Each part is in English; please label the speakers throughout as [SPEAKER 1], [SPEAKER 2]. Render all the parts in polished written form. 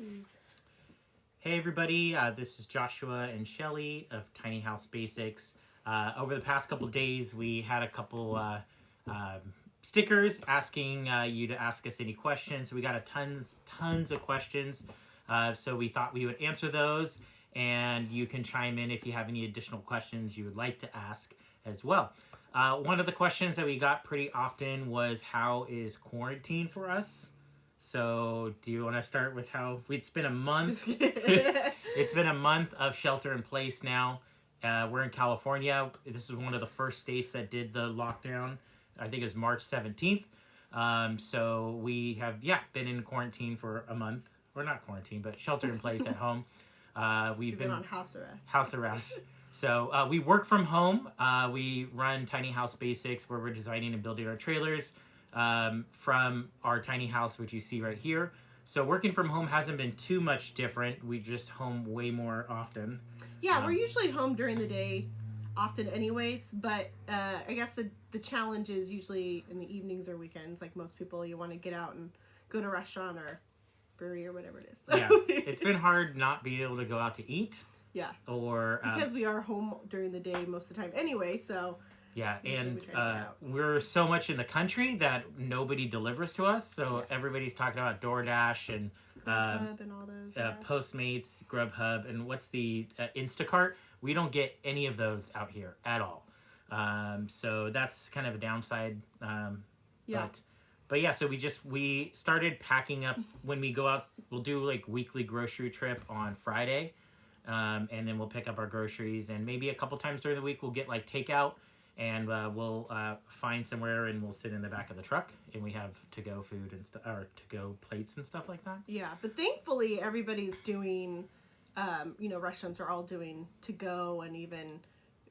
[SPEAKER 1] Jeez.
[SPEAKER 2] Hey everybody, this is Joshua and Shelley of Tiny House Basics. Over the past couple days, we had a couple stickers asking you to ask us any questions. We got tons of questions, so we thought we would answer those, and you can chime in if you have any additional questions you would like to ask as well. One of the questions that we got pretty often was, how is quarantine for us? So, do you want to start with how it's been a month? It's been a month of shelter in place now. We're in California. This is one of the first states that did the lockdown. I think it was March 17th. So we have, been in quarantine for a month. Or not quarantine, but shelter in place at home.
[SPEAKER 1] We've been on house arrest.
[SPEAKER 2] House arrest. So we work from home. We run Tiny House Basics, where we're designing and building our trailers from our tiny house, which you see right here. So working from home hasn't been too much different. We just home way more often.
[SPEAKER 1] Yeah, we're usually home during the day often anyways, but I guess the challenge is usually in the evenings or weekends. Like most people, you want to get out and go to a restaurant or brewery or whatever it is. So.
[SPEAKER 2] Yeah, it's been hard not being able to go out to eat.
[SPEAKER 1] Yeah.
[SPEAKER 2] Or
[SPEAKER 1] because we are home during the day most of the time anyway, so...
[SPEAKER 2] Yeah, and we're so much in the country that nobody delivers to us. So everybody's talking about DoorDash and
[SPEAKER 1] Grubhub and all those.
[SPEAKER 2] Postmates, Grubhub, and what's the Instacart? We don't get any of those out here at all. So that's kind of a downside.
[SPEAKER 1] Yeah.
[SPEAKER 2] But yeah, so we started packing up when we go out. We'll do like weekly grocery trip on Friday, and then we'll pick up our groceries. And maybe a couple times during the week we'll get like takeout. And we'll find somewhere and we'll sit in the back of the truck and we have to-go food and or to-go plates and stuff like that.
[SPEAKER 1] Yeah, but thankfully everybody's doing, restaurants are all doing to-go, and even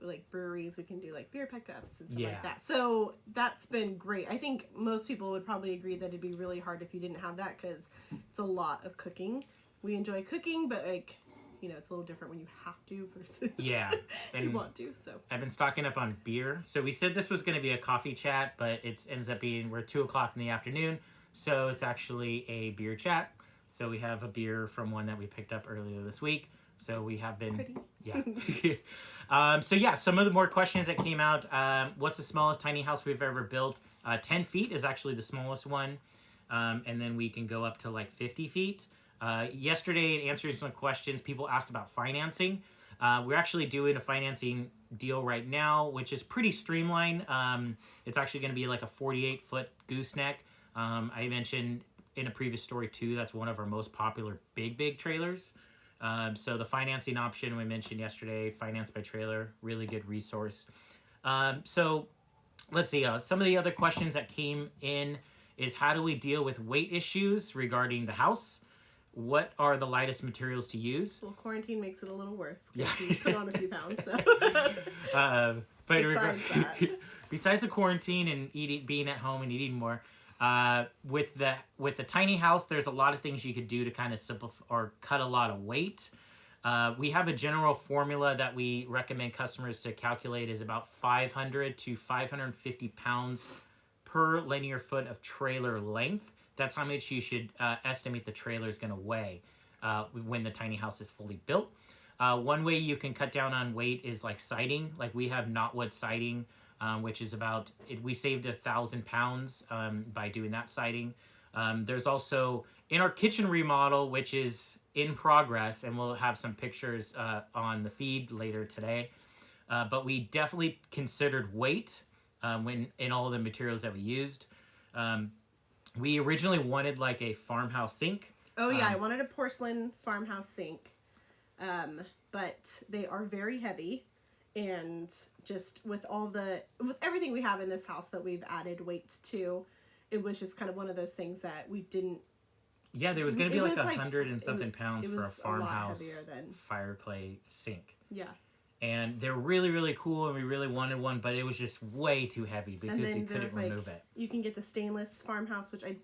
[SPEAKER 1] like breweries, we can do like beer pickups and stuff like that. So that's been great. I think most people would probably agree that it'd be really hard if you didn't have that, because it's a lot of cooking. We enjoy cooking, but like... it's a little different when you have to versus you want to. So
[SPEAKER 2] I've been stocking up on beer. So we said this was going to be a coffee chat, but it ends up being we're 2:00 in the afternoon, so it's actually a beer chat. So we have a beer from one that we picked up earlier this week. So we have been some of the more questions that came out. What's the smallest tiny house we've ever built? 10 feet is actually the smallest one, and then we can go up to like 50 feet. Yesterday, in answering some questions, people asked about financing. We're actually doing a financing deal right now, which is pretty streamlined. It's actually going to be like a 48-foot gooseneck. I mentioned in a previous story, too, that's one of our most popular big trailers. So the financing option we mentioned yesterday, Finance by Trailer, really good resource. So let's see. Some of the other questions that came in is, how do we deal with weight issues regarding the house? What are the lightest materials to use?
[SPEAKER 1] Well, quarantine makes it a little worse because you put on a few pounds. So.
[SPEAKER 2] Besides the quarantine and being at home and eating more, with the tiny house, there's a lot of things you could do to kind of simplify or cut a lot of weight. We have a general formula that we recommend customers to calculate is about 500 to 550 pounds per linear foot of trailer length. That's how much you should estimate the trailer is going to weigh when the tiny house is fully built. One way you can cut down on weight is like siding. Like we have knotwood siding, which is we saved 1,000 pounds by doing that siding. There's also in our kitchen remodel, which is in progress, and we'll have some pictures on the feed later today. But we definitely considered weight when in all of the materials that we used. We originally wanted like a farmhouse sink.
[SPEAKER 1] Oh yeah, I wanted a porcelain farmhouse sink, but they are very heavy, and just with everything we have in this house that we've added weight to, it was just kind of one of those things that we didn't.
[SPEAKER 2] Yeah, there was going to be like 100 and something pounds for a farmhouse fire clay sink.
[SPEAKER 1] Yeah.
[SPEAKER 2] And they're really, really cool, and we really wanted one, but it was just way too heavy because you couldn't remove it.
[SPEAKER 1] You can get the stainless farmhouse, which I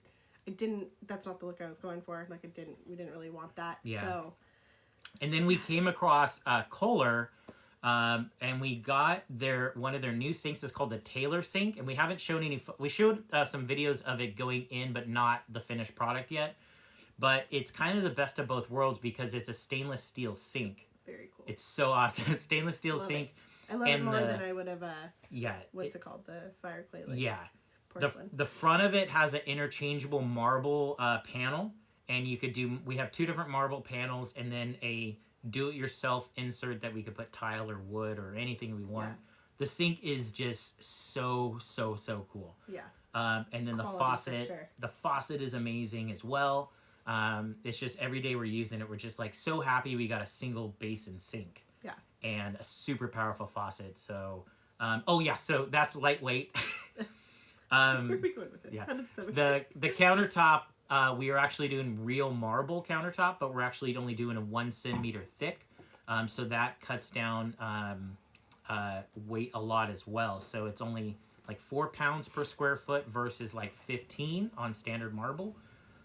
[SPEAKER 1] didn't. That's not the look I was going for. Like we didn't really want that.
[SPEAKER 2] Yeah.
[SPEAKER 1] So.
[SPEAKER 2] And then we came across Kohler, and we got one of their new sinks is called the Taylor sink, and we haven't shown any. We showed some videos of it going in, but not the finished product yet. but it's kind of the best of both worlds because it's a stainless steel sink.
[SPEAKER 1] Very cool.
[SPEAKER 2] It's so awesome. Stainless steel
[SPEAKER 1] love
[SPEAKER 2] sink.
[SPEAKER 1] It. I love it more than I would have.
[SPEAKER 2] Yeah.
[SPEAKER 1] What's it called? The fire clay.
[SPEAKER 2] Porcelain. The front of it has an interchangeable marble panel, and you could do. We have 2 different marble panels, and then a do-it-yourself insert that we could put tile or wood or anything we want. Yeah. The sink is just so cool.
[SPEAKER 1] Yeah.
[SPEAKER 2] And then
[SPEAKER 1] Quality,
[SPEAKER 2] the faucet.
[SPEAKER 1] sure.
[SPEAKER 2] The faucet is amazing as well. It's just every day we're using it, we're just like so happy we got a single basin sink.
[SPEAKER 1] Yeah.
[SPEAKER 2] And a super powerful faucet. So, so that's lightweight.
[SPEAKER 1] Where are we going with this?
[SPEAKER 2] Yeah. The countertop, we are actually doing real marble countertop, but we're actually only doing a 1 centimeter thick. So that cuts down weight a lot as well. So it's only like 4 pounds per square foot versus like 15 on standard marble.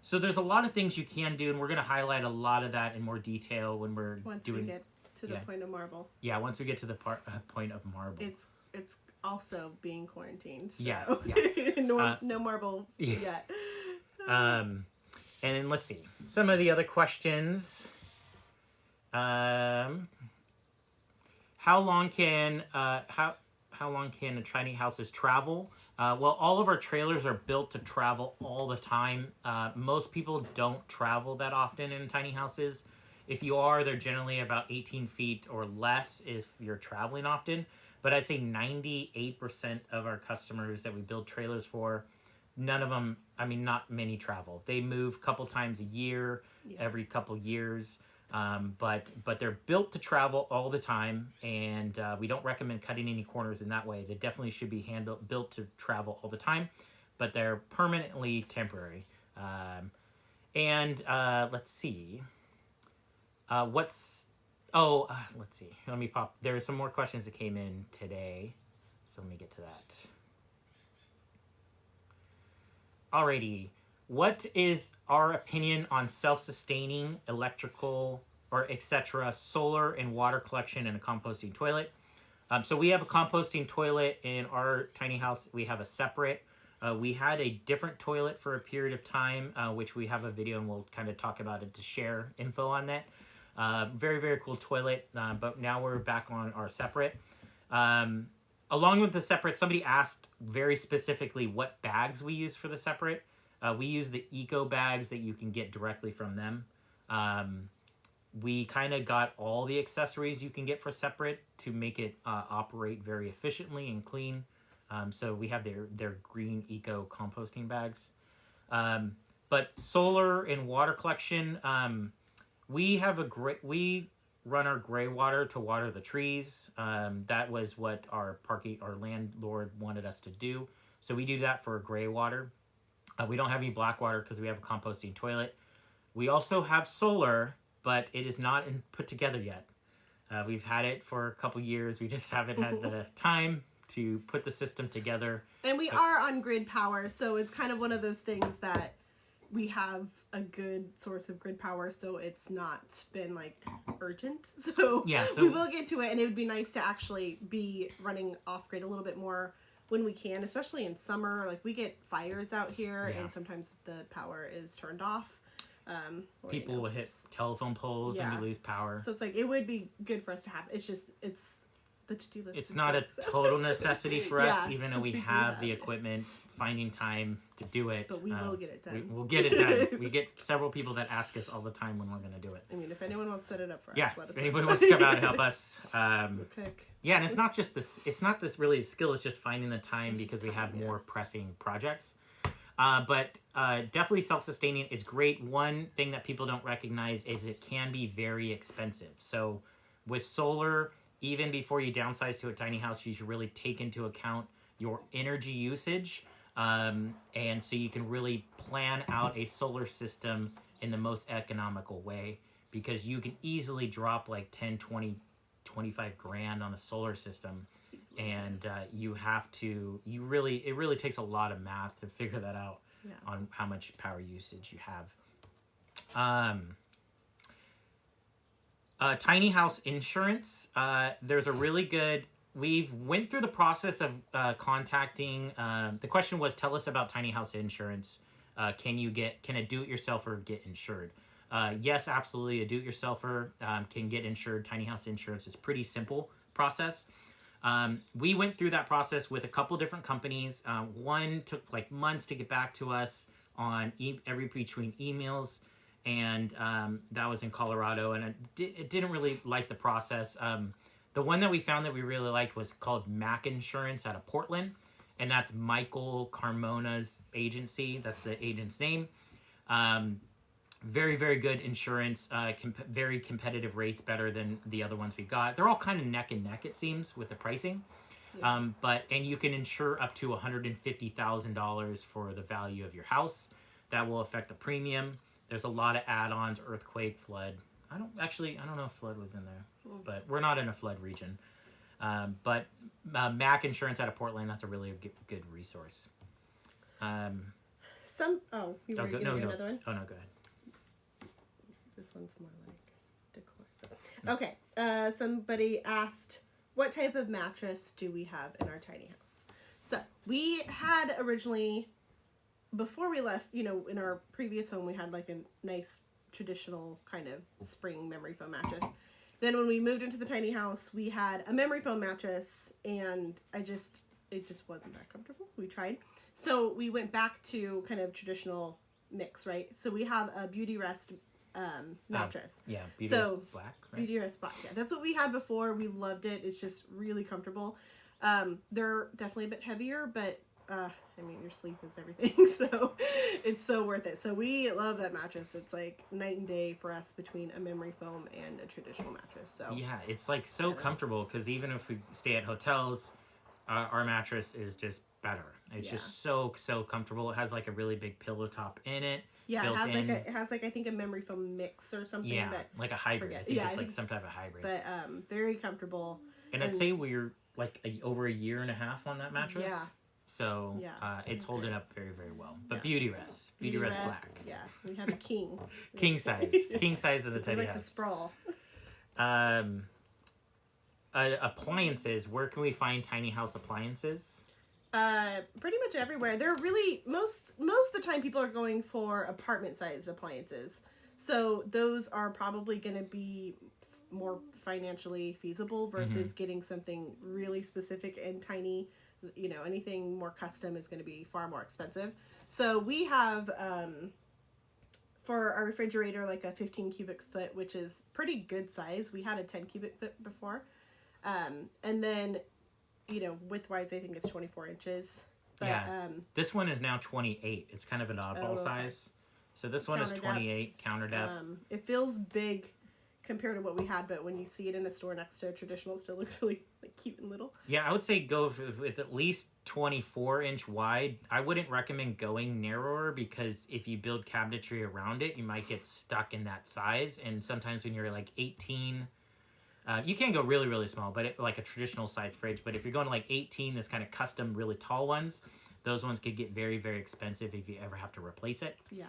[SPEAKER 2] So there's a lot of things you can do, and we're going to highlight a lot of that in more detail when we're
[SPEAKER 1] once we get to the point of marble.
[SPEAKER 2] Yeah, once we get to the point of marble.
[SPEAKER 1] It's also being quarantined. So.
[SPEAKER 2] Yeah.
[SPEAKER 1] no marble yet.
[SPEAKER 2] And then let's see some of the other questions. How long can the tiny houses travel? Well, all of our trailers are built to travel all the time. Most people don't travel that often in tiny houses. If you are, they're generally about 18 feet or less if you're traveling often. But I'd say 98% of our customers that we build trailers for, none of them, not many travel. They move a couple times a year, every couple years. But they're built to travel all the time, and we don't recommend cutting any corners in that way. They definitely should be built to travel all the time, but they're permanently temporary. Let's see. Let's see. Let me pop. There are some more questions that came in today, so let me get to that. Alrighty. What is our opinion on self-sustaining electrical or etc. solar and water collection in a composting toilet? So we have a composting toilet in our tiny house. We have a separate. We had a different toilet for a period of time, which we have a video and we'll kind of talk about it to share info on that. Very, very cool toilet, but now we're back on our separate. Along with the separate, somebody asked very specifically what bags we use for the separate. We use the eco bags that you can get directly from them. We kind of got all the accessories you can get for separate to make it operate very efficiently and clean. So we have their green eco composting bags. But solar and water collection, we run our gray water to water the trees. That was what our landlord wanted us to do. So we do that for gray water. We don't have any black water because we have a composting toilet. We also have solar, but it is not put together yet. We've had it for a couple years. We just haven't had the time to put the system together.
[SPEAKER 1] And we are on grid power, so it's kind of one of those things that we have a good source of grid power, so it's not been like urgent. So we will get to it, and it would be nice to actually be running off grid a little bit more when we can, especially in summer. Like we get fires out here, and sometimes the power is turned off.
[SPEAKER 2] People will hit telephone poles and you lose power.
[SPEAKER 1] So it's like it would be good for us to have. It's the to-do list.
[SPEAKER 2] It's not a total necessity for us, even though we have the equipment, finding time to do it.
[SPEAKER 1] But we will get it done.
[SPEAKER 2] We'll get it done. We get several people that ask us all the time when we're going to do it.
[SPEAKER 1] If anyone wants to set it up for us, let us know.
[SPEAKER 2] If anybody wants to come out and help us.
[SPEAKER 1] Okay.
[SPEAKER 2] Yeah, and it's not this really a skill. It's just finding the time because we have more pressing projects. But definitely self-sustaining is great. One thing that people don't recognize is it can be very expensive. So with solar, even before you downsize to a tiny house, you should really take into account your energy usage. And so you can really plan out a solar system in the most economical way, because you can easily drop like 10, 20, 25 grand on a solar system. And it really takes a lot of math to figure that out on how much power usage you have. Tiny house insurance. There's a really good, we've went through the process of contacting, the question was, tell us about tiny house insurance. Can a do-it-yourselfer get insured? Yes, absolutely. A do-it-yourselfer can get insured. Tiny house insurance is pretty simple process. We went through that process with a couple different companies. One took like months to get back to us on between emails, and that was in Colorado, and it didn't really like the process. The one that we found that we really liked was called Mac Insurance out of Portland, and that's Michael Carmona's agency. That's the agent's name. Very, very good insurance, very competitive rates, better than the other ones we got. They're all kind of neck and neck, it seems, with the pricing. Yeah. And you can insure up to $150,000 for the value of your house. That will affect the premium. There's a lot of add-ons, earthquake, flood. I don't know if flood was in there, but we're not in a flood region. But Mac Insurance out of Portland, that's a really good resource.
[SPEAKER 1] You were going to do another one?
[SPEAKER 2] Oh, no, go ahead.
[SPEAKER 1] This one's more like decor. So. Okay. Somebody asked, what type of mattress do we have in our tiny house? So we had originally, before we left, in our previous home, we had like a nice traditional kind of spring memory foam mattress. Then when we moved into the tiny house, we had a memory foam mattress, and it just wasn't that comfortable. We tried. So we went back to kind of traditional mix, right? So we have a Beauty Rest mattress.
[SPEAKER 2] Beauty Rest Black, right?
[SPEAKER 1] Beauty Rest Black, yeah. That's what we had before. We loved it. It's just really comfortable. They're definitely a bit heavier, but your sleep is everything, so it's so worth it. So we love that mattress. It's like night and day for us between a memory foam and a traditional mattress. So yeah,
[SPEAKER 2] it's like so comfortable, because even if we stay at hotels, our mattress is just better. It's just so comfortable. It has like a really big pillow top in it.
[SPEAKER 1] Yeah, it has like I think a memory foam mix or something.
[SPEAKER 2] Yeah,
[SPEAKER 1] but
[SPEAKER 2] like a hybrid. I think it's like some type of hybrid.
[SPEAKER 1] But very comfortable.
[SPEAKER 2] And I'd say we're like over a year and a half on that mattress. Yeah. So it's holding up very, very well. But Beauty Rest Black.
[SPEAKER 1] Yeah, we have a king.
[SPEAKER 2] King size of the tiny house.
[SPEAKER 1] We like to sprawl.
[SPEAKER 2] Appliances. Where can we find tiny house appliances?
[SPEAKER 1] Pretty much everywhere. They're really most of the time people are going for apartment sized appliances. So those are probably going to be more financially feasible versus getting something really specific and tiny. Anything more custom is going to be far more expensive. So we have for our refrigerator like a 15 cubic foot, which is pretty good size. We had a 10 cubic foot before. And then width-wise, I think it's 24 inches. But,
[SPEAKER 2] this one is now 28. It's kind of an oddball size. So this one is 28, counter depth.
[SPEAKER 1] It feels big compared to what we had, but when you see it in a store next to a traditional, it still looks really cute and little.
[SPEAKER 2] Yeah, I would say go with at least 24-inch wide. I wouldn't recommend going narrower, because if you build cabinetry around it, you might get stuck in that size. And sometimes when you're like 18... you can go really, really small, but like a traditional size fridge. But if you're going to like 18, this kind of custom, really tall ones, those ones could get very, very expensive if you ever have to replace it.
[SPEAKER 1] Yeah.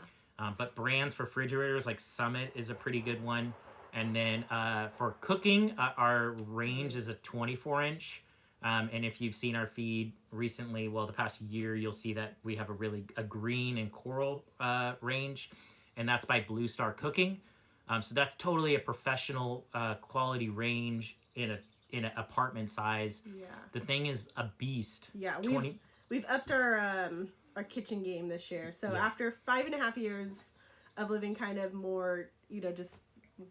[SPEAKER 2] But brands for refrigerators, like Summit is a pretty good one. And then for cooking, our range is a 24-inch. And if you've seen our feed recently, the past year, you'll see that we have a green and coral range. And that's by Blue Star Cooking. So that's totally a professional quality range in an apartment size. Yeah. The thing is a beast.
[SPEAKER 1] Yeah, we've upped our kitchen game this year. So after 5.5 years of living kind of more, just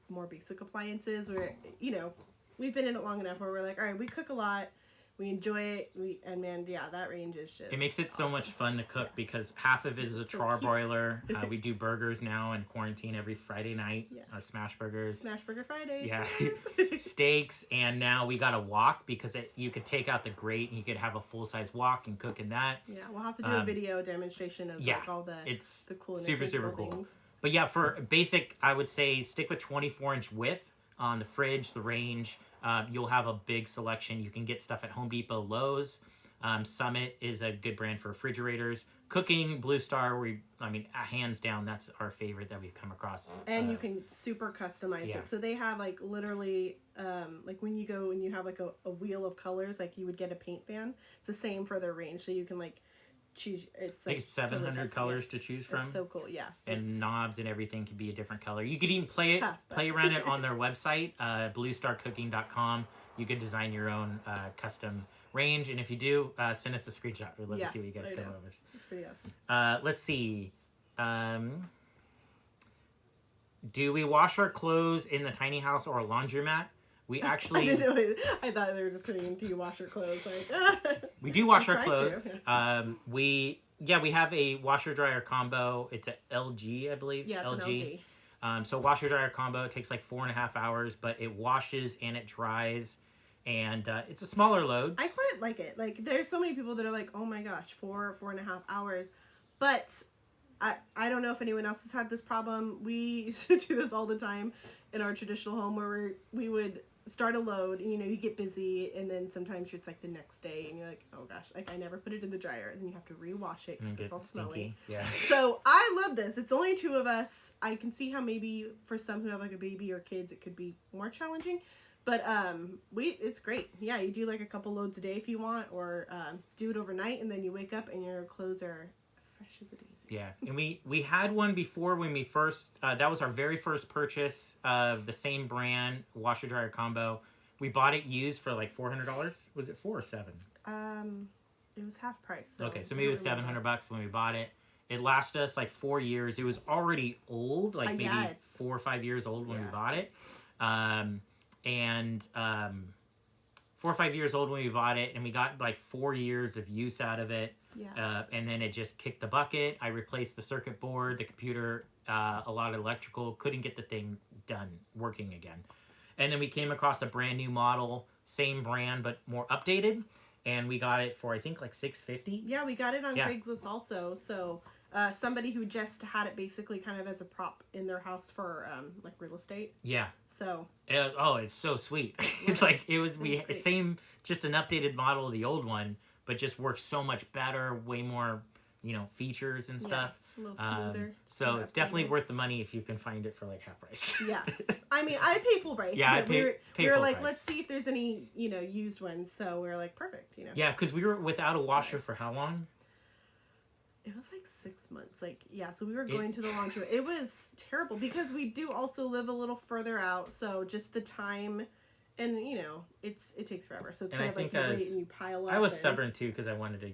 [SPEAKER 1] more basic appliances, where we've been in it long enough where we're like, all right, we cook a lot. We enjoy it. That range is just...
[SPEAKER 2] It makes it so much fun to cook, because half of it is a charbroiler. We do burgers now in quarantine every Friday night. Yeah. Smash burgers.
[SPEAKER 1] Smash Burger Friday.
[SPEAKER 2] Yeah. Steaks. And now we got a wok, because you could take out the grate and you could have a full-size wok and cook in that.
[SPEAKER 1] Yeah, we'll have to do a video demonstration of all the cool
[SPEAKER 2] super, super cool things. But yeah, for basic, I would say stick with 24-inch width on the fridge, the range. You'll have a big selection. You can get stuff at Home Depot, Lowe's. Summit is a good brand for refrigerators. Cooking, Blue Star, hands down, that's our favorite that we've come across.
[SPEAKER 1] And you can super customize it. So they have literally, when you go and you have a wheel of colors, you would get a paint fan. It's the same for their range. So you can choose. It's
[SPEAKER 2] like
[SPEAKER 1] like
[SPEAKER 2] 700
[SPEAKER 1] totally
[SPEAKER 2] colors to choose from.
[SPEAKER 1] It's so cool, yeah.
[SPEAKER 2] And knobs and everything can be a different color. You could even play around it on their website, bluestarcooking.com. You could design your own custom range, and if you do, send us a screenshot. We'd love to see what you guys come up with.
[SPEAKER 1] It's pretty awesome.
[SPEAKER 2] Let's see. Do we wash our clothes in the tiny house or a laundromat? We actually...
[SPEAKER 1] I didn't know. I thought they were just saying, do you wash your clothes? Like,
[SPEAKER 2] we do wash our clothes. We have a washer dryer combo. It's a LG, I believe.
[SPEAKER 1] Yeah, it's
[SPEAKER 2] LG.
[SPEAKER 1] an LG.
[SPEAKER 2] So washer dryer combo, it takes like 4.5 hours, but it washes and it dries, and it's a smaller load.
[SPEAKER 1] I quite like it. Like, there's so many people that are like, oh my gosh, 4.5 hours. But I don't know if anyone else has had this problem. We used to do this all the time in our traditional home where we would start a load and you get busy, and then sometimes it's like the next day and you're like, oh gosh, like I never put it in the dryer, and then you have to rewash it because it's all smelly.
[SPEAKER 2] Yeah.
[SPEAKER 1] So I love this. It's only 2 of us. I can see how maybe for some who have like a baby or kids it could be more challenging, but it's great. Yeah, you do like a couple loads a day if you want, or do it overnight, and then you wake up and your clothes are fresh as a daisy.
[SPEAKER 2] Yeah, and we had one before when we first, that was our very first purchase of the same brand, washer dryer combo. We bought it used for like $400. Was it 4 or 7?
[SPEAKER 1] It was half price. So
[SPEAKER 2] okay, so maybe it was $700 when we bought it. It lasted us like 4 years. It was already old, like maybe 4 or 5 years old when we bought it. 4 or 5 years old when we bought it, and we got like 4 years of use out of it.
[SPEAKER 1] Yeah.
[SPEAKER 2] And then it just kicked the bucket. I replaced the circuit board, the computer, a lot of electrical. Couldn't get the thing working again. And then we came across a brand new model, same brand but more updated, and we got it for I think like $650.
[SPEAKER 1] Yeah, we got it on Craigslist also. So somebody who just had it basically kind of as a prop in their house for like real estate.
[SPEAKER 2] Yeah.
[SPEAKER 1] So.
[SPEAKER 2] It's so sweet. It's like same, just an updated model of the old one, but just works so much better, way more, features and stuff.
[SPEAKER 1] A little smoother.
[SPEAKER 2] So it's definitely worth the money if you can find it for like half price.
[SPEAKER 1] Yeah. I mean, I pay full price.
[SPEAKER 2] Yeah,
[SPEAKER 1] we were like,
[SPEAKER 2] price.
[SPEAKER 1] let's see if there's any, used ones. So we were like, perfect,
[SPEAKER 2] Yeah, because we were without a washer for how long?
[SPEAKER 1] It was like 6 months. So we were going to the laundry. It was terrible because we do also live a little further out. So just the time, and it takes forever. So it's kind of like you wait and you pile up.
[SPEAKER 2] I was stubborn too because I wanted to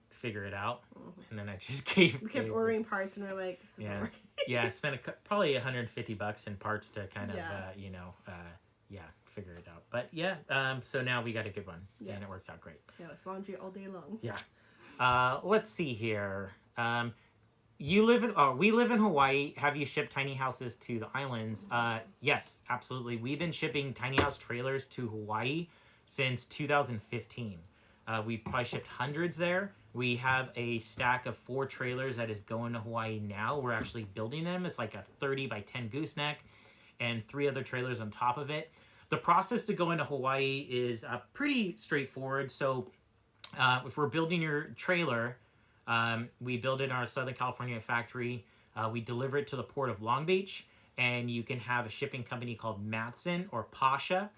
[SPEAKER 2] figure it out, and then I just kept
[SPEAKER 1] ordering parts, and we're like, this isn't working.
[SPEAKER 2] I spent probably $150 in parts to kind of figure it out. But so now we got a good one, and it works out great.
[SPEAKER 1] Yeah, it's laundry all day long.
[SPEAKER 2] Yeah. Let's see here. We live in Hawaii. Have you shipped tiny houses to the islands? Yes, absolutely. We've been shipping tiny house trailers to Hawaii since 2015. We've probably shipped hundreds there. We have a stack of 4 trailers that is going to Hawaii now. We're actually building them. It's like a 30 by 10 gooseneck and 3 other trailers on top of it. The process to go into Hawaii is pretty straightforward. So if we're building your trailer, we build it in our Southern California factory. We deliver it to the port of Long Beach, and you can have a shipping company called Matson or Pasha.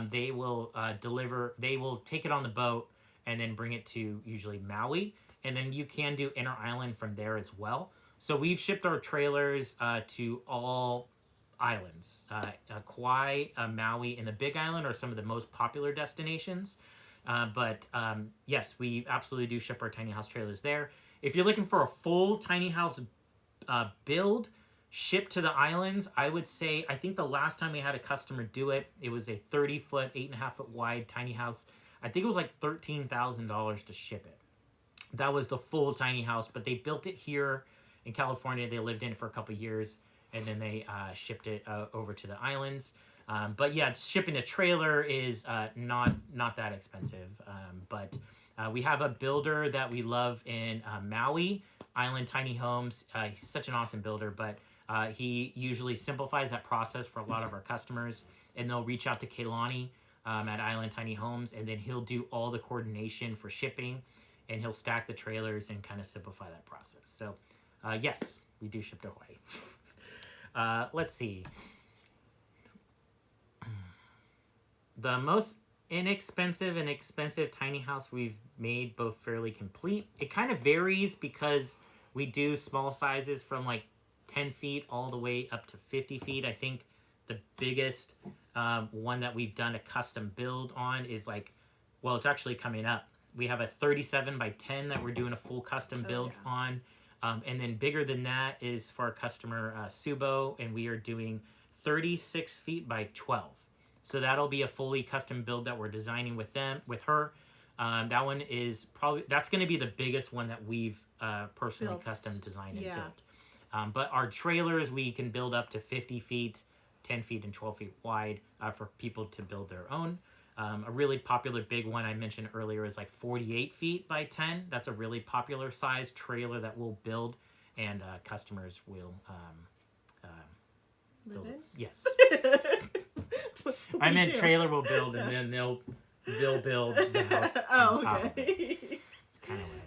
[SPEAKER 2] They will take it on the boat and then bring it to usually Maui, and then you can do inter-island from there as well. So we've shipped our trailers to all islands. Kauai, Maui, and the Big Island are some of the most popular destinations. But yes, we absolutely do ship our tiny house trailers there. If you're looking for a full tiny house build, shipped to the islands, I would say, I think the last time we had a customer do it, it was a 30-foot, 8.5-foot wide tiny house. I think it was like $13,000 to ship it. That was the full tiny house, but they built it here in California. They lived in it for a couple of years, and then they shipped it over to the islands. But yeah, shipping a trailer is not that expensive. But we have a builder that we love in Maui, Island Tiny Homes. He's such an awesome builder, but he usually simplifies that process for a lot of our customers, and they'll reach out to Keilani at Island Tiny Homes, and then he'll do all the coordination for shipping, and he'll stack the trailers and kind of simplify that process. So yes, we do ship to Hawaii. Let's see. The most inexpensive and expensive tiny house we've made both fairly complete. It kind of varies because we do small sizes from like 10 feet all the way up to 50 feet. I think the biggest one that we've done a custom build on is like, well, it's actually coming up. We have a 37 by 10 that we're doing a full custom build on. And then bigger than that is for our customer Subo, and we are doing 36 feet by 12. So that'll be a fully custom build that we're designing with her. That one is that's going to be the biggest one that we've personally custom designed and built. But our trailers, we can build up to 50 feet, 10 feet, and 12 feet wide for people to build their own. A really popular big one I mentioned earlier is like 48 feet by 10. That's a really popular size trailer that we'll build, and customers will build it. Yes. I meant trailer will build, and then they'll build the house on top of it. It's kind of what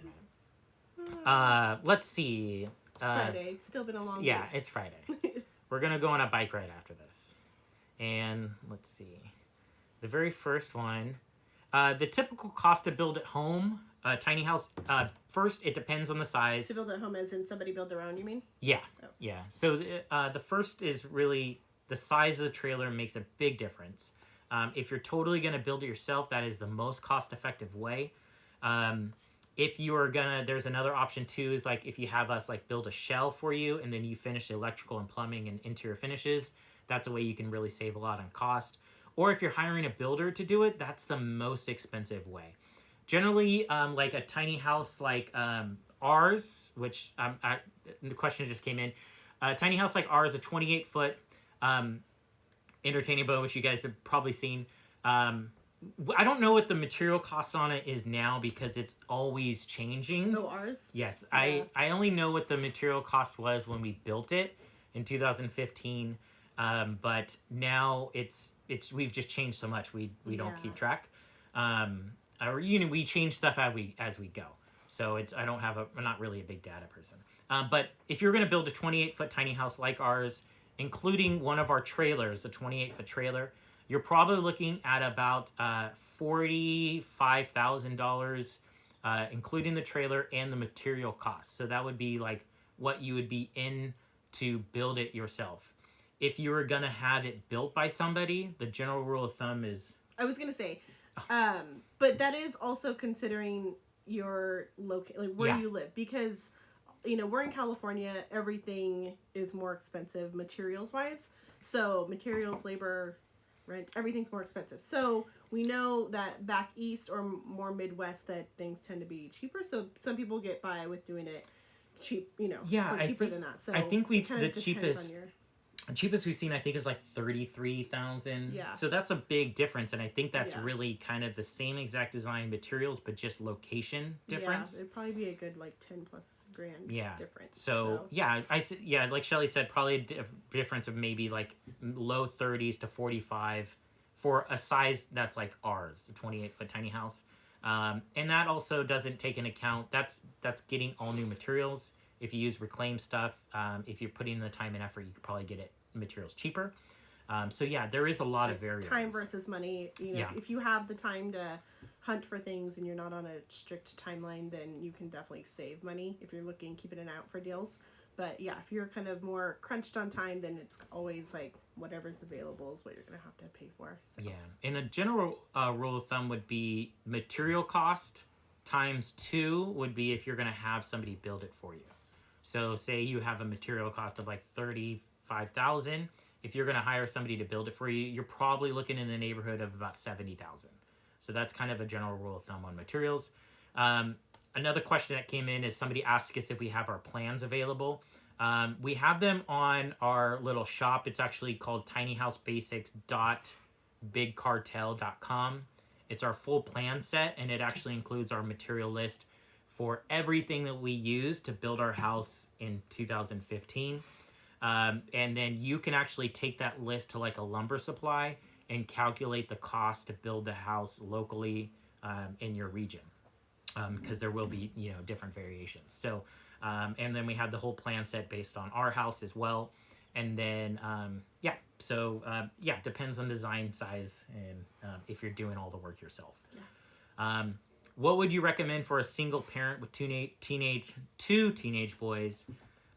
[SPEAKER 2] I meant. Let's see.
[SPEAKER 1] It's Friday. It's still been a long week.
[SPEAKER 2] It's Friday. We're going to go on a bike ride after this. And let's see. The very first one, the typical cost to build at home, tiny house, first, it depends on the size.
[SPEAKER 1] To build at home as in somebody build their own, you mean?
[SPEAKER 2] Yeah. Oh. Yeah. So the first is really the size of the trailer makes a big difference. If you're totally going to build it yourself, that is the most cost-effective way. If you are gonna, there's another option too, is like if you have us like build a shell for you and then you finish the electrical and plumbing and interior finishes, that's a way you can really save a lot on cost. Or if you're hiring a builder to do it, that's the most expensive way. Generally, like a tiny house like ours, which the question just came in, a tiny house like ours, a 28-foot entertaining boat, which you guys have probably seen. I don't know what the material cost on it is now because it's always changing.
[SPEAKER 1] Oh, ours?
[SPEAKER 2] Yes. Yeah. I only know what the material cost was when we built it in 2015. But now we've just changed so much. We don't keep track. We change stuff as we go. So I'm not really a big data person. But if you're going to build a 28-foot tiny house like ours, including one of our trailers, a 28-foot trailer, you're probably looking at about $45,000, including the trailer and the material costs. So that would be like what you would be in to build it yourself. If you were going to have it built by somebody, the general rule of thumb is...
[SPEAKER 1] I was going to say, but that is also considering your where you live. Because, we're in California, everything is more expensive materials-wise. So materials, labor, rent, everything's more expensive. So we know that back east or more Midwest that things tend to be cheaper. So some people get by with doing it cheap, cheaper than that. So
[SPEAKER 2] I think the cheapest we've seen, I think, is like $33,000.
[SPEAKER 1] Yeah.
[SPEAKER 2] So that's a big difference, and I think that's really kind of the same exact design materials, but just location difference.
[SPEAKER 1] Yeah, it'd probably be a good like $10,000+ difference.
[SPEAKER 2] So like Shelley said, probably a difference of maybe like low 30s to 45 for a size that's like ours, a 28-foot tiny house. And that also doesn't take into account that's getting all new materials. If you use reclaimed stuff, if you're putting in the time and effort, you could probably get it materials cheaper. There is a lot of variables.
[SPEAKER 1] Time versus money. If you have the time to hunt for things and you're not on a strict timeline, then you can definitely save money if you're keeping an eye out for deals. But if you're kind of more crunched on time, then it's always like whatever's available is what you're going to have to pay for. So.
[SPEAKER 2] Yeah. And a general rule of thumb would be material cost times 2 would be if you're going to have somebody build it for you. So say you have a material cost of like $35,000. If you're going to hire somebody to build it for you, you're probably looking in the neighborhood of about $70,000. So that's kind of a general rule of thumb on materials. Another question that came in is somebody asked us if we have our plans available. We have them on our little shop. It's actually called tinyhousebasics.bigcartel.com. It's our full plan set, and it actually includes our material list for everything that we use to build our house in 2015. And then you can actually take that list to like a lumber supply and calculate the cost to build the house locally in your region. Because there will be, different variations. So, and then we have the whole plan set based on our house as well. And then, depends on design, size, and if you're doing all the work yourself.
[SPEAKER 1] Yeah.
[SPEAKER 2] What would you recommend for a single parent with two teenage boys?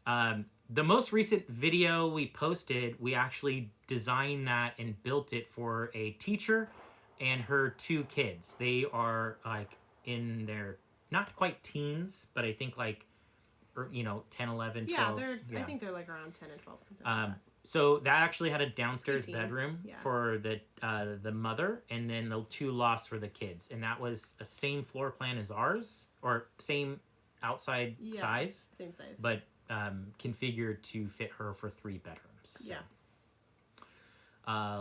[SPEAKER 2] The most recent video we posted, we actually designed that and built it for a teacher and her 2 kids. They are like in their, not quite teens, but I think like, 10, 11, 12.
[SPEAKER 1] I think they're like around 10 and 12, something like that.
[SPEAKER 2] So that actually had a downstairs
[SPEAKER 1] Preteen.
[SPEAKER 2] bedroom
[SPEAKER 1] Yeah.
[SPEAKER 2] for the mother, and then the 2 lofts for the kids. And that was a same floor plan as ours, or same outside size.
[SPEAKER 1] Same size.
[SPEAKER 2] But configured to fit her for 3 bedrooms. So.
[SPEAKER 1] Yeah.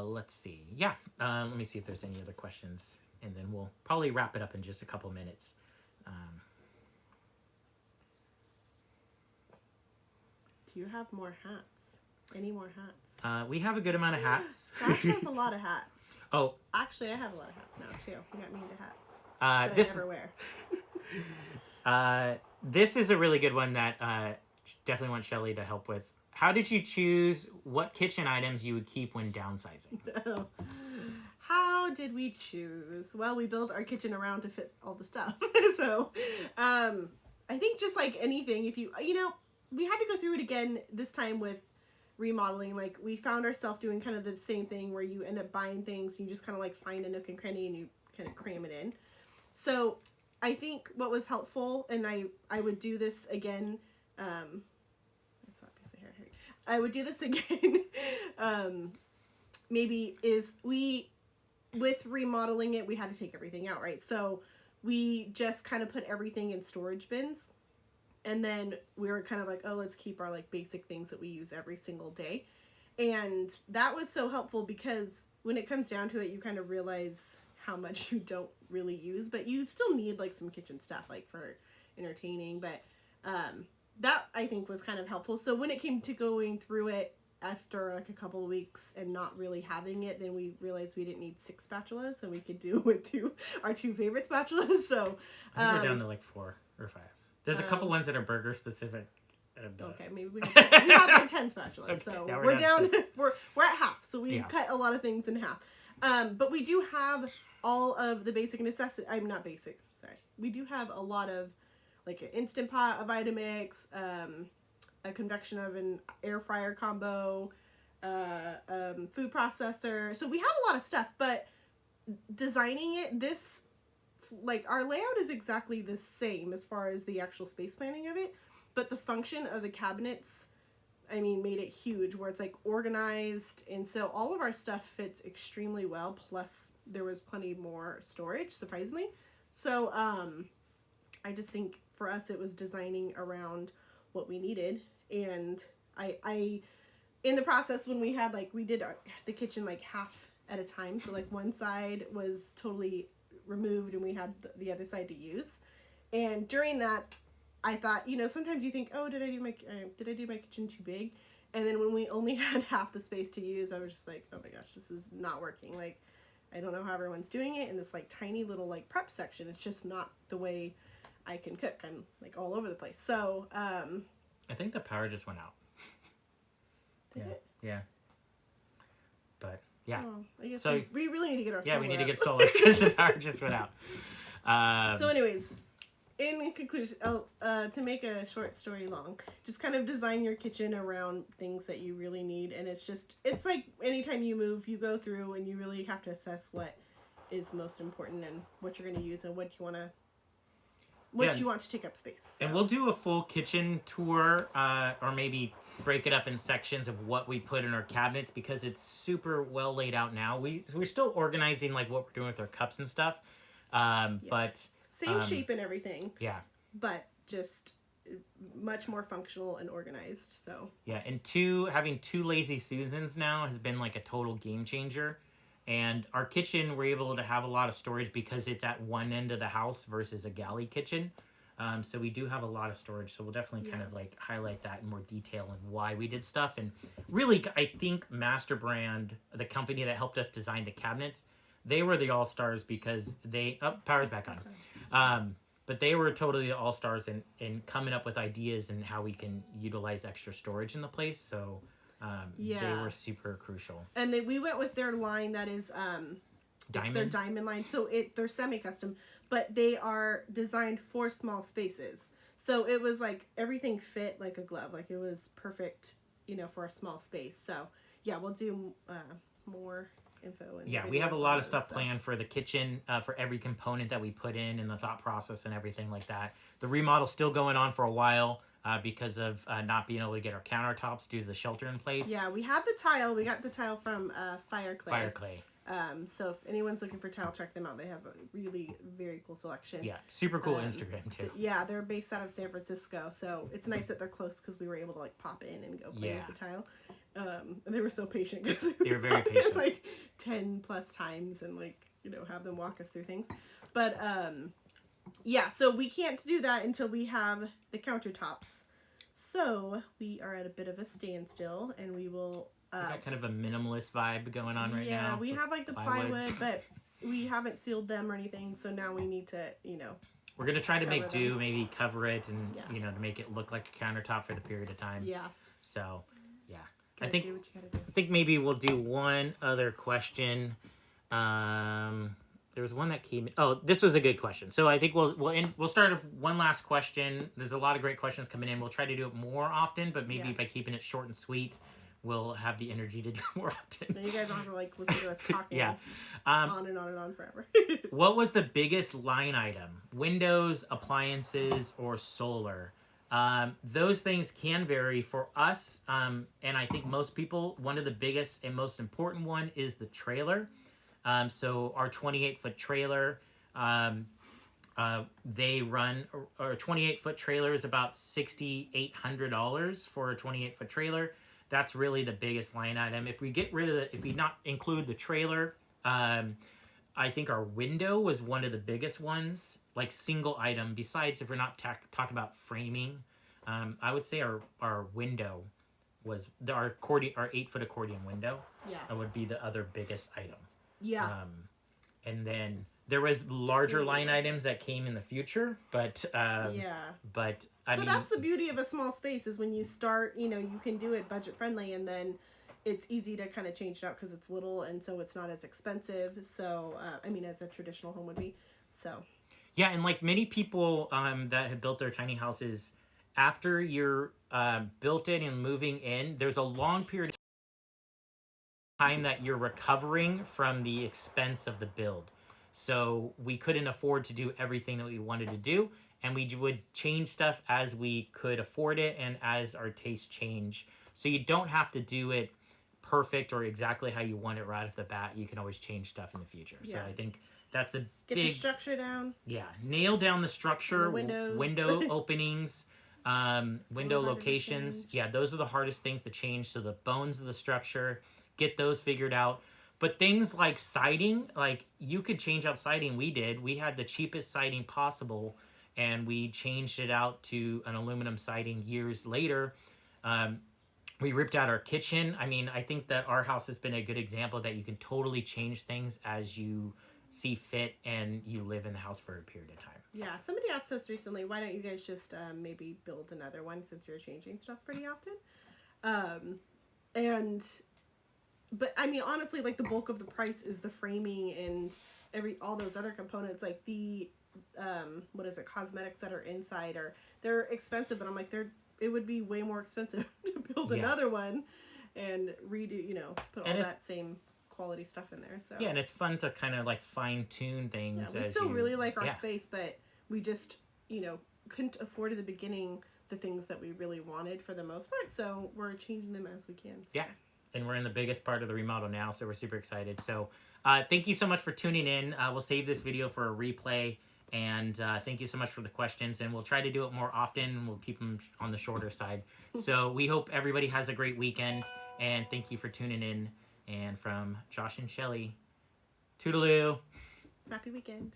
[SPEAKER 2] Let's see. Yeah. Let me see if there's any other questions, and then we'll probably wrap it up in just a couple minutes.
[SPEAKER 1] Do you have more hats? Any more hats?
[SPEAKER 2] We have a good amount of hats.
[SPEAKER 1] Josh has a lot of hats.
[SPEAKER 2] Oh.
[SPEAKER 1] Actually, I have a lot of hats now, too. You got me into hats. That I never wear.
[SPEAKER 2] This is a really good one that definitely want Shelley to help with. How did you choose what kitchen items you would keep when downsizing?
[SPEAKER 1] How did we choose? Well, we built our kitchen around to fit all the stuff. So, I think just like anything, if we had to go through it again this time with remodeling. Like, we found ourselves doing kind of the same thing where you end up buying things, you just kind of like find a nook and cranny and you kind of cram it in. So I think what was helpful, and I would do this again, I would do this again, maybe is with remodeling it, we had to take everything out, right? So we just kind of put everything in storage bins. And then we were kind of like, oh, let's keep our like basic things that we use every single day. And that was so helpful because when it comes down to it, you kind of realize how much you don't really use, but you still need like some kitchen stuff like for entertaining. But that I think was kind of helpful. So when it came to going through it after like a couple of weeks and not really having it, then we realized we didn't need 6 spatulas, so we could do with our 2 favorite spatulas. So
[SPEAKER 2] I think we're down to like 4 or 5. There's a couple ones that are burger specific.
[SPEAKER 1] Okay, maybe we have like 10 spatulas, okay, so we're down. We're at half, so we cut a lot of things in half. But we do have all of the basic necessities. I'm not basic. Sorry, we do have a lot of like an Instant Pot, a Vitamix, a convection oven, air fryer combo, food processor. So we have a lot of stuff, but designing it, like our layout is exactly the same as far as the actual space planning of it, but the function of the cabinets, made it huge where it's like organized, and so all of our stuff fits extremely well, plus there was plenty more storage, surprisingly. So I just think for us it was designing around what we needed. And I in the process, when we had we did the kitchen like half at a time, so like one side was totally removed and we had the other side to use. And during that, I thought, sometimes you think, oh, did I do my kitchen too big? And then when we only had half the space to use, I was just like, oh my gosh, this is not working. Like, I don't know how everyone's doing it in this like tiny little like prep section. It's just not the way I can cook. I'm like all over the place. So
[SPEAKER 2] I think the power just went out.
[SPEAKER 1] Did it?
[SPEAKER 2] Yeah. But yeah.
[SPEAKER 1] Oh, I guess
[SPEAKER 2] so
[SPEAKER 1] we really need to get our solar
[SPEAKER 2] we need to
[SPEAKER 1] up.
[SPEAKER 2] get solar because the power just went out.
[SPEAKER 1] So anyways, in conclusion, to make a short story long, just kind of design your kitchen around things that you really need. And it's like anytime you move, you go through and you really have to assess what is most important and what you're going to use and what you want to take up space. So.
[SPEAKER 2] And we'll do a full kitchen tour, or maybe break it up in sections of what we put in our cabinets, because it's super well laid out now. We're still organizing like what we're doing with our cups and stuff, but
[SPEAKER 1] same shape and everything.
[SPEAKER 2] Yeah.
[SPEAKER 1] But just much more functional and organized. So
[SPEAKER 2] yeah, and having 2 Lazy Susans now has been like a total game changer. And our kitchen, we're able to have a lot of storage because it's at one end of the house versus a galley kitchen. So we do have a lot of storage. So we'll definitely kind of like highlight that in more detail and why we did stuff. And really, I think Master Brand, the company that helped us design the cabinets, they were the all-stars because power's back on. But they were totally the all-stars in coming up with ideas and how we can utilize extra storage in the place. So They were super crucial.
[SPEAKER 1] And we went with their line that is it's their diamond line. So they're semi-custom, but they are designed for small spaces. So it was like everything fit like a glove. Like it was perfect, for a small space. So yeah, we'll do more info. And
[SPEAKER 2] we have a lot of stuff planned for the kitchen, for every component that we put in the thought process and everything like that. The remodel's still going on for a while because of not being able to get our countertops due to the shelter in place.
[SPEAKER 1] Yeah, we had the tile. We got the tile from Fire Clay.
[SPEAKER 2] Fire Clay.
[SPEAKER 1] So if anyone's looking for tile, check them out. They have a really very cool selection.
[SPEAKER 2] Yeah, super cool Instagram too.
[SPEAKER 1] Yeah, they're based out of San Francisco, so it's nice that they're close because we were able to like pop in and go play with the tile. And they were so patient because
[SPEAKER 2] they were very patient,
[SPEAKER 1] like 10 plus times, and like have them walk us through things. But so we can't do that until we have the countertops. So we are at a bit of a standstill, and we will.
[SPEAKER 2] We got kind of a minimalist vibe going on right now.
[SPEAKER 1] Yeah, we have like the plywood, but we haven't sealed them or anything. So now we need to,
[SPEAKER 2] We're gonna try to make do, maybe cover it, and to make it look like a countertop for the period of time.
[SPEAKER 1] Yeah.
[SPEAKER 2] So, yeah,
[SPEAKER 1] I
[SPEAKER 2] think maybe we'll do one other question. There was one that came. Oh, this was a good question. So I think we'll start with one last question. There's a lot of great questions coming in. We'll try to do it more often, but maybe by keeping it short and sweet, we'll have the energy to do it more often.
[SPEAKER 1] Then you guys don't have to like listen to us talking on and on and on forever.
[SPEAKER 2] What was the biggest line item? Windows, appliances, or solar? Those things can vary for us. And I think most people, one of the biggest and most important one is the trailer. So our 28-foot trailer, they run, or 28-foot trailer is about $6,800 for a 28-foot trailer. That's really the biggest line item. If we get rid of if we not include the trailer, I think our window was one of the biggest ones, like single item. Besides, if we're not talking about framing, I would say our window was our 8-foot accordion window.
[SPEAKER 1] Yeah,
[SPEAKER 2] that would be the other biggest item.
[SPEAKER 1] Yeah,
[SPEAKER 2] and then there was larger line items that came in the future, but but
[SPEAKER 1] that's the beauty of a small space is when you start, you can do it budget friendly, and then it's easy to kind of change it out because it's little, and so it's not as expensive. So as a traditional home would be. So
[SPEAKER 2] yeah, and like many people that have built their tiny houses, after you're built it and moving in, there's a long period of time that you're recovering from the expense of the build. So we couldn't afford to do everything that we wanted to do, and we would change stuff as we could afford it and as our tastes change. So you don't have to do it perfect or exactly how you want it right off the bat. You can always change stuff in the future. Yeah. So I think that's the
[SPEAKER 1] Get the structure down.
[SPEAKER 2] Yeah, nail down the structure, window openings, window locations. Yeah, those are the hardest things to change. So the bones of the structure, get those figured out. But things like siding, like you could change out siding. We did. We had the cheapest siding possible, and we changed it out to an aluminum siding years later. We ripped out our kitchen. I think that our house has been a good example that you can totally change things as you see fit and you live in the house for a period of time.
[SPEAKER 1] Yeah, somebody asked us recently, why don't you guys just maybe build another one since you're changing stuff pretty often? But honestly, like the bulk of the price is the framing and all those other components, like the cosmetics that are inside, they're expensive, but I'm like it would be way more expensive to build another one and redo, put all that same quality stuff in there. So
[SPEAKER 2] yeah, and it's fun to kind of like fine tune things.
[SPEAKER 1] Yeah, we still really like our space, but we just couldn't afford at the beginning the things that we really wanted for the most part. So we're changing them as we can. So.
[SPEAKER 2] Yeah. And we're in the biggest part of the remodel now, so we're super excited. So thank you so much for tuning in. We'll save this video for a replay. And thank you so much for the questions. And we'll try to do it more often. We'll keep them on the shorter side. So we hope everybody has a great weekend. And thank you for tuning in. And from Josh and Shelley, toodaloo.
[SPEAKER 1] Happy weekend.